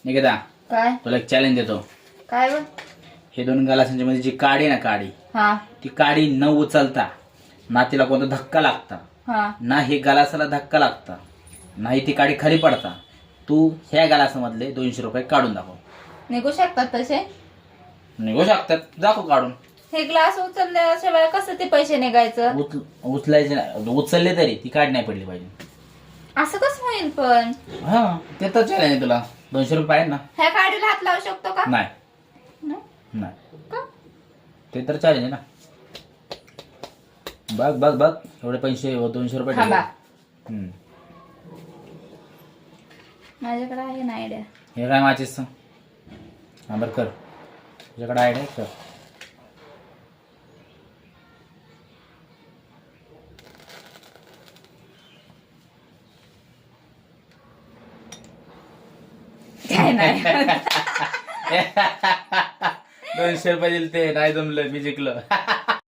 निकिता काय तुला एक चॅलेंज देतो. काय व? हे 2 ग्लासांच्या मध्ये जी काडी आहे ना काडी, हा ती काडी न उचलता ना तिला कोणता धक्का लागता, हा ना हे गलासाला धक्का लागता, नाही ती काडी खाली पडता. तू ह्या गलासामधले 200 रुपये काढून दाखव. निघू शकतात तसे? निघू शकतात, दाखव काढून. हे ग्लास उचलल्याशिवाय कसं ते पैसे निघायचं? उचलायचे नाही, उचलले तरी ती काडी नाही पडली पाहिजे. असं कसं होईल पण? हा ते तर चॅलेंज आहे. तुला 200 रुपये पाहिजे ना? ह्या काडीला हात लावू शकतो का? नाही नाही? नाही, का? ते तर चॅलेंज आहे ना. बघ बघ बघ, एवढे पैसे 200 रुपये थांबा. हम्म. माझ्याकडे आहे ना आयडिया. हे काय माचीस? हा बरं कर, तुझ्याकडे आयडिया कर. काय नाही 200 रुपये दिले ते नाही जमलं, मी जिंकलो.